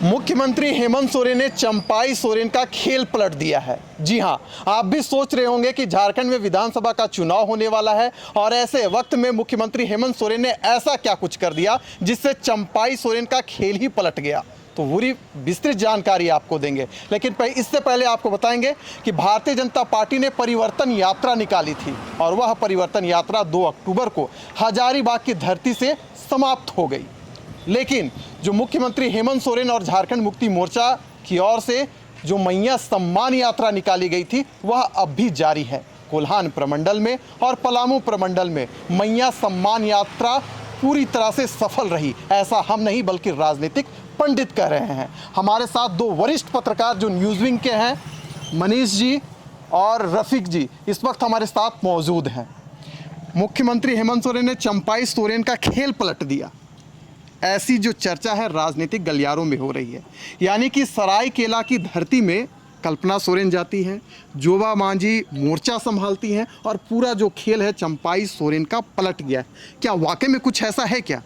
मुख्यमंत्री हेमंत सोरेन ने चंपाई सोरेन का खेल पलट दिया है। जी हां, आप भी सोच रहे होंगे कि झारखंड में विधानसभा का चुनाव होने वाला है और ऐसे वक्त में मुख्यमंत्री हेमंत सोरेन ने ऐसा क्या कुछ कर दिया जिससे चंपाई सोरेन का खेल ही पलट गया। तो पूरी विस्तृत जानकारी आपको देंगे, लेकिन इससे पहले आपको बताएंगे कि भारतीय जनता पार्टी ने परिवर्तन यात्रा निकाली थी और वह परिवर्तन यात्रा 2 अक्टूबर को हजारीबाग की धरती से समाप्त हो गई। लेकिन जो मुख्यमंत्री हेमंत सोरेन और झारखंड मुक्ति मोर्चा की ओर से जो मैया सम्मान यात्रा निकाली गई थी वह अब भी जारी है। कोल्हान प्रमंडल में और पलामू प्रमंडल में मैया सम्मान यात्रा पूरी तरह से सफल रही, ऐसा हम नहीं बल्कि राजनीतिक पंडित कह रहे हैं। हमारे साथ 2 वरिष्ठ पत्रकार जो न्यूज़विंग के हैं, मनीष जी और रफीक जी, इस वक्त हमारे साथ मौजूद हैं। मुख्यमंत्री हेमंत सोरेन ने चंपाई सोरेन का खेल पलट दिया, ऐसी जो चर्चा है राजनीतिक गलियारों में हो रही है। यानी कि सरायकेला की धरती में कल्पना सोरेन जाती है, जोबा मांझी मोर्चा संभालती हैं और पूरा जो खेल है चंपाई सोरेन का पलट गया है। क्या वाकई में कुछ ऐसा है क्या?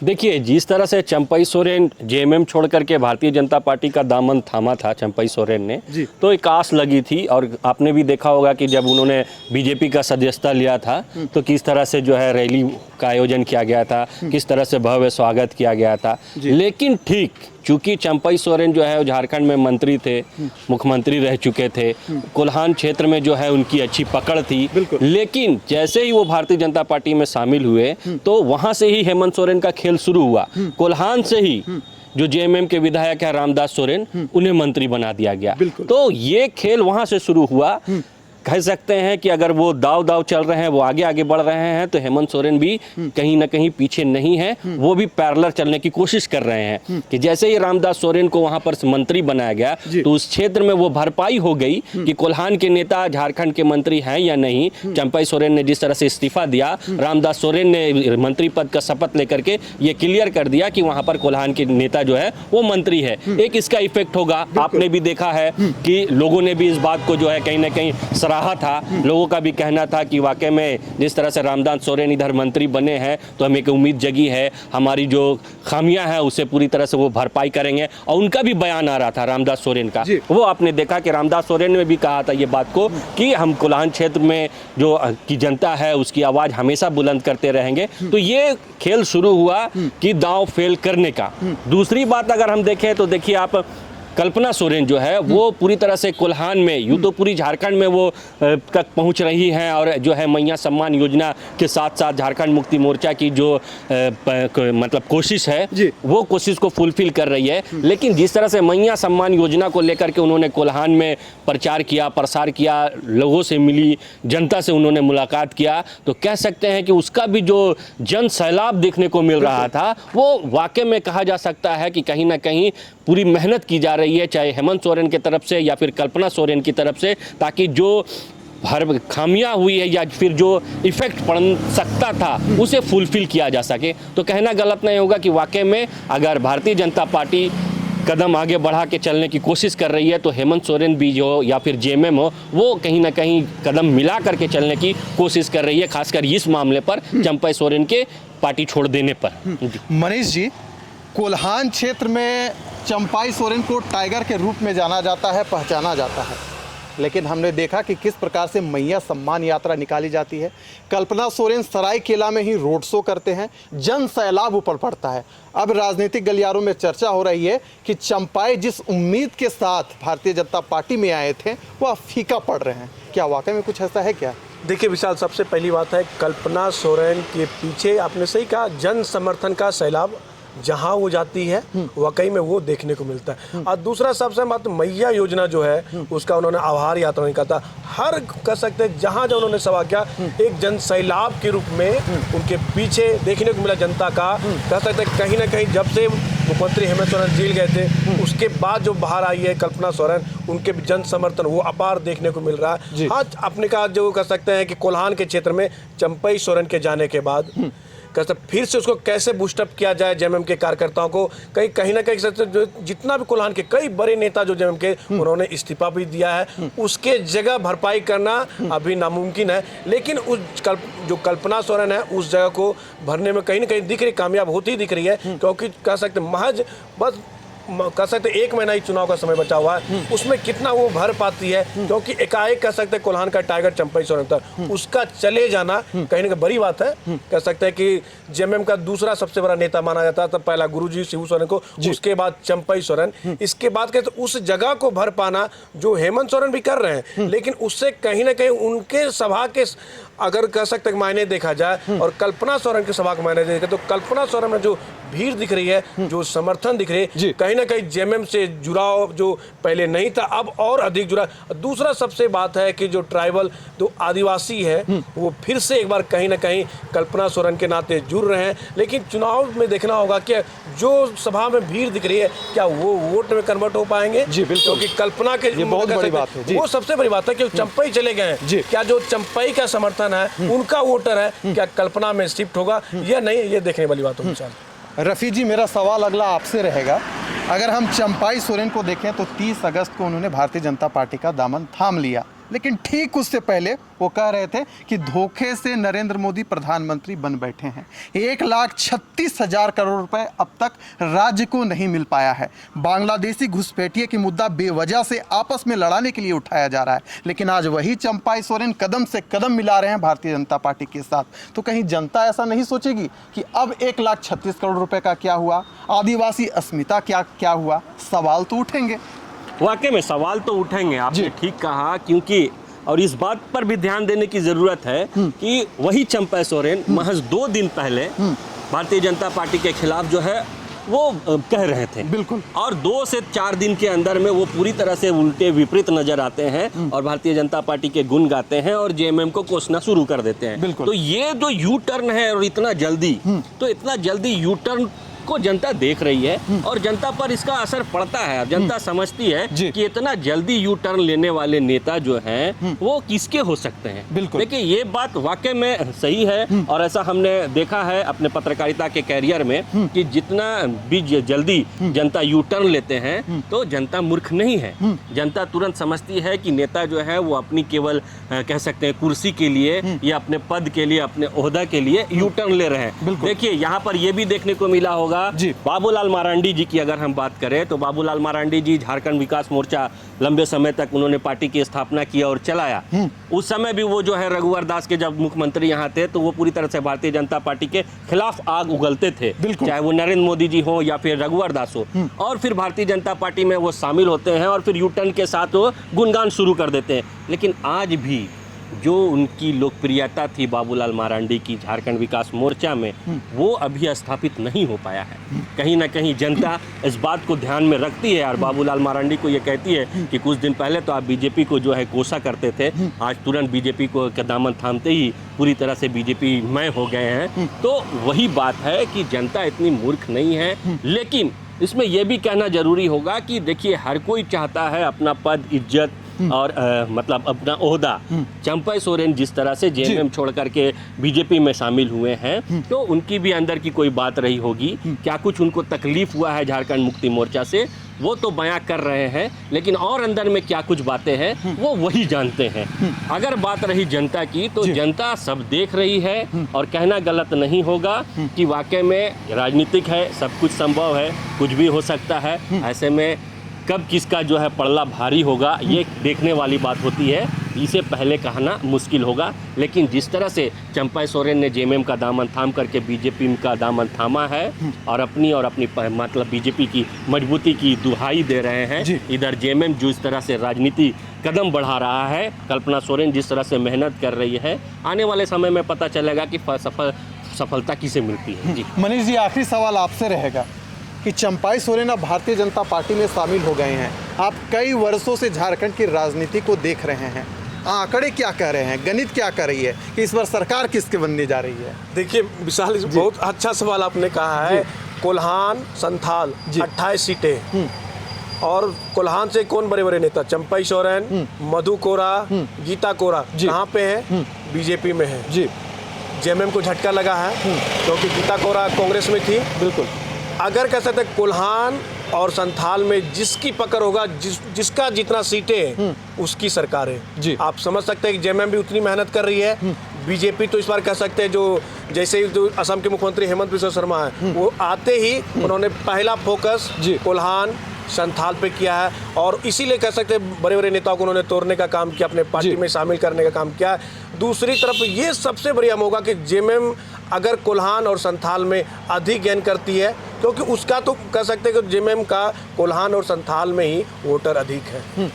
देखिए, जिस तरह से चंपाई सोरेन जेएमएम छोड़ करके भारतीय जनता पार्टी का दामन थामा था चंपाई सोरेन ने, तो एक आस लगी थी। और आपने भी देखा होगा कि जब उन्होंने बीजेपी का सदस्यता लिया था तो किस तरह से जो है रैली का आयोजन किया गया था, किस तरह से भव्य स्वागत किया गया था। लेकिन ठीक चूंकि चंपाई सोरेन जो है झारखंड में मंत्री थे, मुख्यमंत्री रह चुके थे, कोल्हान क्षेत्र में जो है उनकी अच्छी पकड़ थी, लेकिन जैसे ही वो भारतीय जनता पार्टी में शामिल हुए तो वहां से ही हेमंत सोरेन का खेल शुरू हुआ। कोल्हान से ही जो जेएमएम के विधायक है रामदास सोरेन, उन्हें मंत्री बना दिया गया। तो ये खेल वहां से शुरू हुआ। कह सकते हैं कि अगर वो दाव चल रहे हैं, वो आगे आगे बढ़ रहे हैं, तो हेमंत सोरेन भी कहीं ना कहीं पीछे नहीं है। वो भी पैरेलल चलने की कोशिश कर रहे हैं कि जैसे ही रामदास सोरेन को वहां पर मंत्री बनाया गया तो उस क्षेत्र में वो भरपाई हो गई कि कोल्हान के नेता झारखंड के मंत्री हैं या नहीं। चंपाई सोरेन ने जिस तरह से इस्तीफा दिया, रामदास सोरेन ने मंत्री पद का शपथ लेकर के ये क्लियर कर दिया कि वहां पर कोल्हान के नेता जो है वो मंत्री है। एक इसका इफेक्ट होगा। आपने भी देखा है कि लोगों ने भी इस बात को जो है कहीं ना कहीं रहा था। लोगों का भी कहना था कि वाकई में जिस तरह से रामदास सोरेन इधर मंत्री बने हैं तो हमें एक उम्मीद जगी है, हमारी जो खामियां हैं उसे पूरी तरह से वो भरपाई करेंगे। और उनका भी बयान आ रहा था रामदास सोरेन का, वो आपने देखा कि रामदास सोरेन ने भी कहा था ये बात को कि हम कोल्हान क्षेत्र में जो की जनता है उसकी आवाज हमेशा बुलंद करते रहेंगे। तो ये खेल शुरू हुआ कि दांव फेल करने का। दूसरी बात अगर हम देखें तो देखिए आप, कल्पना सोरेन जो है वो पूरी तरह से कोल्हान में, यूँ तो पूरी झारखंड में वो तक पहुंच रही हैं और जो है मैया सम्मान योजना के साथ साथ झारखंड मुक्ति मोर्चा की जो मतलब कोशिश है वो कोशिश को फुलफिल कर रही है। लेकिन जिस तरह से मैया सम्मान योजना को लेकर के उन्होंने कोल्हान में प्रचार किया, प्रसार किया, लोगों से मिली, जनता से उन्होंने मुलाकात किया, तो कह सकते हैं कि उसका भी जो जन सैलाब देखने को मिल रहा था वो वाकई में कहा जा सकता है कि कहीं ना कहीं पूरी मेहनत की जा रही है, चाहे हेमंत सोरेन की तरफ से या फिर कल्पना सोरेन की तरफ से, ताकि जो हर खामियां हुई है या फिर जो इफेक्ट पड़ सकता था उसे फुलफिल किया जा सके। तो कहना गलत नहीं होगा कि वाकई में अगर भारतीय जनता पार्टी कदम आगे बढ़ा के चलने की कोशिश कर रही है तो हेमंत सोरेन भी हो या फिर जेएमएम हो, वो कहीं ना कहीं कदम मिला करके चलने की कोशिश कर रही है, खासकर इस मामले पर चंपाई सोरेन के पार्टी छोड़ देने पर। मनीष जी, कोल्हान क्षेत्र में चंपाई सोरेन को टाइगर के रूप में जाना जाता है, पहचाना जाता है, लेकिन हमने देखा कि किस प्रकार से मैया सम्मान यात्रा निकाली जाती है। कल्पना सोरेन सरायकेला में ही रोड शो करते हैं, जन सैलाब ऊपर पड़ता है। अब राजनीतिक गलियारों में चर्चा हो रही है कि चंपाई जिस उम्मीद के साथ भारतीय जनता पार्टी में आए थे वह फीका पड़ रहे हैं। क्या वाकई में कुछ ऐसा है क्या? देखिए विशाल, सबसे पहली बात है कल्पना सोरेन के पीछे आपने सही कहा, जन समर्थन का सैलाब जहाँ वो जाती है वाकई में वो देखने को मिलता है। और दूसरा सबसे बात, मैया योजना जो है उसका उन्होंने आभार यात्रा निकाला था। हर कह सकते हैं जहाँ जहाँ उन्होंने सवाल किया एक जन सैलाब के रूप में उनके पीछे देखने को मिला जनता का। कह सकते हैं कहीं ना कहीं जब से मुख्यमंत्री हेमंत सोरेन जेल गए थे उसके बाद जो बाहर आई है कल्पना सोरेन, उनके जन समर्थन वो अपार देखने को मिल रहा है। हाँ, अपने कहा जो कह सकते हैं कि कोल्हान के क्षेत्र में चंपाई सोरेन के जाने के बाद फिर से उसको कैसे बूस्टअप किया जाए जेएमएम के कार्यकर्ताओं को, कहीं ना कहीं जो जितना भी कोल्हान के कई बड़े नेता जो जेएमएम के उन्होंने इस्तीफा भी दिया है, उसके जगह भरपाई करना अभी नामुमकिन है। लेकिन जो कल्पना सोरेन है उस जगह को भरने में कहीं ना कहीं दिख रही, कामयाब होती दिख रही है, क्योंकि कह सकते महज बस कह सकते 1 महीना ही चुनाव का समय बचा हुआ है, उसमें कितना वो भर पाती है, क्योंकि एकाएक कह सकते हैं कोल्हान का टाइगर चंपई सोरेन था, उसका चले जाना कहीं ना कहीं बड़ी बात है। कह सकते हैं कि जेएमएम का दूसरा सबसे बड़ा नेता माना जाता था, पहला गुरुजी शिबू सोरेन को, उसके बाद चंपई सोरेन, इसके बाद के तो उस जगह को भर पाना जो हेमंत सोरेन भी कर रहे हैं, लेकिन उससे कहीं ना कहीं उनके सभा के अगर कह सकते हैं मायने देखा जाए और कल्पना सोरेन की सभा के मायने देखे तो कल्पना सोरेन में जो भीड़ दिख रही है, जो समर्थन दिख रही है, कहीं ना कहीं जेएमएम से जुड़ाव जो पहले नहीं था अब और अधिक जुड़ा। दूसरा सबसे बात है कि जो ट्राइबल जो आदिवासी है वो फिर से एक बार कहीं ना कहीं कल्पना सोरेन के नाते जुड़ रहे हैं, लेकिन चुनाव में देखना होगा कि जो सभा में भीड़ दिख रही है क्या वो वोट में कन्वर्ट हो पाएंगे। जी बिल्कुल, क्योंकि कल्पना के ये बहुत बड़ी बात है, वो सबसे बड़ी बात है कि चंपई चले गए हैं, क्या जो चंपई का समर्थन है उनका वोटर है क्या कल्पना में शिफ्ट होगा या नहीं, ये देखने वाली बात होगी। रफ़ी जी, मेरा सवाल अगला आपसे रहेगा। अगर हम चंपई सोरेन को देखें तो 30 अगस्त को उन्होंने भारतीय जनता पार्टी का दामन थाम लिया, लेकिन ठीक उससे पहले वो कह रहे थे कि धोखे से नरेंद्र मोदी प्रधानमंत्री बन बैठे हैं। 1,36,000 करोड़ रुपए अब तक राज्य को नहीं मिल पाया है। बांग्लादेशी घुसपैठिए की मुद्दा बेवजह से आपस में लड़ाने के लिए उठाया जा रहा है, लेकिन आज वही चंपई सोरेन कदम से कदम मिला रहे हैं भारतीय जनता पार्टी के साथ। तो कहीं जनता ऐसा नहीं सोचेगी कि अब 1,36 करोड़ रुपए का क्या हुआ, आदिवासी अस्मिता क्या हुआ? सवाल तो उठेंगे। वाकई में सवाल तो उठेंगे, आपने ठीक कहा, क्योंकि और इस बात पर भी ध्यान देने की जरूरत है कि वही चंपई सोरेन महज 2 दिन पहले भारतीय जनता पार्टी के खिलाफ जो है वो कह रहे थे, बिल्कुल, और 2 से 4 दिन के अंदर में वो पूरी तरह से उल्टे विपरीत नजर आते हैं और भारतीय जनता पार्टी के गुण गाते हैं और जेएमएम को कोसना शुरू कर देते हैं। तो ये जो यू टर्न है और इतना जल्दी यू टर्न को जनता देख रही है और जनता पर इसका असर पड़ता है। जनता समझती है कि इतना जल्दी यू टर्न लेने वाले नेता जो हैं वो किसके हो सकते हैं। देखिए ये बात वाकई में सही है और ऐसा हमने देखा है अपने पत्रकारिता के कैरियर में कि जितना भी जल्दी जनता यू टर्न लेते हैं तो जनता मूर्ख नहीं है। जनता तुरंत समझती है कि नेता जो है वो अपनी केवल कह सकते हैं कुर्सी के लिए या अपने पद के लिए, अपने ओहदा के लिए यू टर्न ले रहे हैं। देखिए यहाँ पर यह भी देखने को मिला होगा बाबूलाल मरांडी जी की अगर हम बात करें तो बाबूलाल मरांडी जी झारखंड विकास मोर्चा लंबे समय तक उन्होंने पार्टी की स्थापना किया और चलाया। उस समय भी वो जो है रघुवर दास के जब मुख्यमंत्री यहाँ थे तो वो पूरी तरह से भारतीय जनता पार्टी के खिलाफ आग उगलते थे, चाहे वो नरेंद्र मोदी जी हो या फिर रघुवर दास हो, और फिर भारतीय जनता पार्टी में वो शामिल होते हैं और फिर यू टर्न के साथ वो गुणगान शुरू कर देते हैं। लेकिन आज भी जो उनकी लोकप्रियता थी बाबूलाल मरांडी की झारखंड विकास मोर्चा में वो अभी स्थापित नहीं हो पाया है। कहीं ना कहीं जनता इस बात को ध्यान में रखती है और बाबूलाल मरांडी को ये कहती है कि कुछ दिन पहले तो आप बीजेपी को जो है कोसा करते थे, आज तुरंत बीजेपी को दामन थामते ही पूरी तरह से बीजेपी मय हो गए हैं। तो वही बात है कि जनता इतनी मूर्ख नहीं है। लेकिन इसमें यह भी कहना जरूरी होगा कि देखिए हर कोई चाहता है अपना पद, इज्जत और मतलब अपना ओहदा। चंपई सोरेन जिस तरह से जेएमएम छोड़ करके बीजेपी में शामिल हुए हैं तो उनकी भी अंदर की कोई बात रही होगी, क्या कुछ उनको तकलीफ हुआ है झारखंड मुक्ति मोर्चा से, वो तो बयां कर रहे हैं, लेकिन और अंदर में क्या कुछ बातें हैं वो वही जानते हैं। अगर बात रही जनता की तो जनता सब देख रही है और कहना गलत नहीं होगा कि वाकई में राजनीतिक है, सब कुछ संभव है, कुछ भी हो सकता है। ऐसे में कब किसका जो है पड़ला भारी होगा ये देखने वाली बात होती है, इसे पहले कहना मुश्किल होगा। लेकिन जिस तरह से चंपई सोरेन ने जेएमएम का दामन थाम करके बीजेपी का दामन थामा है और अपनी मतलब बीजेपी की मजबूती की दुहाई दे रहे हैं, इधर जेएमएम जो इस तरह से राजनीति कदम बढ़ा रहा है, कल्पना सोरेन जिस तरह से मेहनत कर रही है, आने वाले समय में पता चलेगा कि सफलता किसे मिलती है। जी मनीष जी, आखिरी सवाल आपसे रहेगा कि चंपई सोरेन अब भारतीय जनता पार्टी में शामिल हो गए हैं। आप कई वर्षों से झारखंड की राजनीति को देख रहे हैं, आंकड़े क्या कह रहे हैं, गणित क्या कर रही है कि इस बार सरकार किसके बनने जा रही है? देखिए विशाल, बहुत अच्छा सवाल आपने कहा है। कोल्हान संथाल 28 सीटें और कोल्हान से कौन बड़े बड़े नेता? चंपई सोरेन, मधु कोरा, गीता कोरा कहाँ पे हैं? बीजेपी में है। जेएमएम को झटका लगा है क्योंकि गीता कोरा कांग्रेस में थी। बिल्कुल, अगर कह सकते कोल्हान और संथाल में जिसकी पकड़ होगा, जिसका जितना सीटें उसकी सरकार है। आप समझ सकते हैं कि जेएमएम भी उतनी मेहनत कर रही है, बीजेपी तो इस बार कह सकते हैं जो जैसे जो असम के मुख्यमंत्री हेमंत बिस्वा शर्मा है, वो आते ही उन्होंने पहला फोकस कोल्हान संथाल पे किया है, और इसीलिए कह सकते हैं बड़े बड़े नेताओं को उन्होंने तोड़ने का काम किया, अपने पार्टी में शामिल करने का काम किया। दूसरी तरफ ये सबसे बढ़िया मौका कि जेएमएम अगर कोल्हान और संथाल में अधिक गेन करती है, क्योंकि उसका तो कह सकते हैं कि जेएमएम का कोल्हान और संथाल में ही वोटर अधिक है।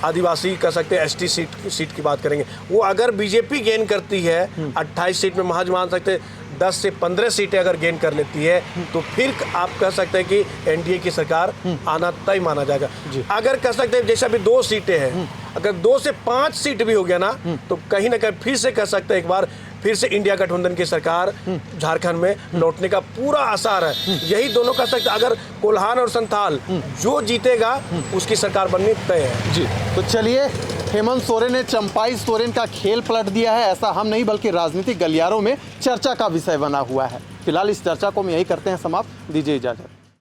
आदिवासी कह सकते हैं एसटी सीट की बात करेंगे, वो अगर बीजेपी गेन करती है 28 सीट में, महज मान सकते हैं 10 से 15 सीटें अगर गेन कर लेती है, तो फिर आप कह सकते हैं कि एनडीए की सरकार आना तय माना जाएगा। अगर कह सकते हैं जैसे अभी 2 सीटें हैं, अगर 2 से 5 सीट भी हो गया ना, तो कहीं ना कहीं फिर से कह सकते हैं एक बार फिर से इंडिया गठबंधन की सरकार झारखंड में लौटने का पूरा आसार है। यही दोनों कह सकते हैं, अगर कोल्हान और संथाल जो जीतेगा उसकी सरकार बननी तय है। जी, तो चलिए, हेमंत सोरेन ने चंपाई सोरेन का खेल पलट दिया है, ऐसा हम नहीं बल्कि राजनीतिक गलियारों में चर्चा का विषय बना हुआ है। फिलहाल इस चर्चा को हम यही करते हैं समाप्त, दीजिए इजाजत।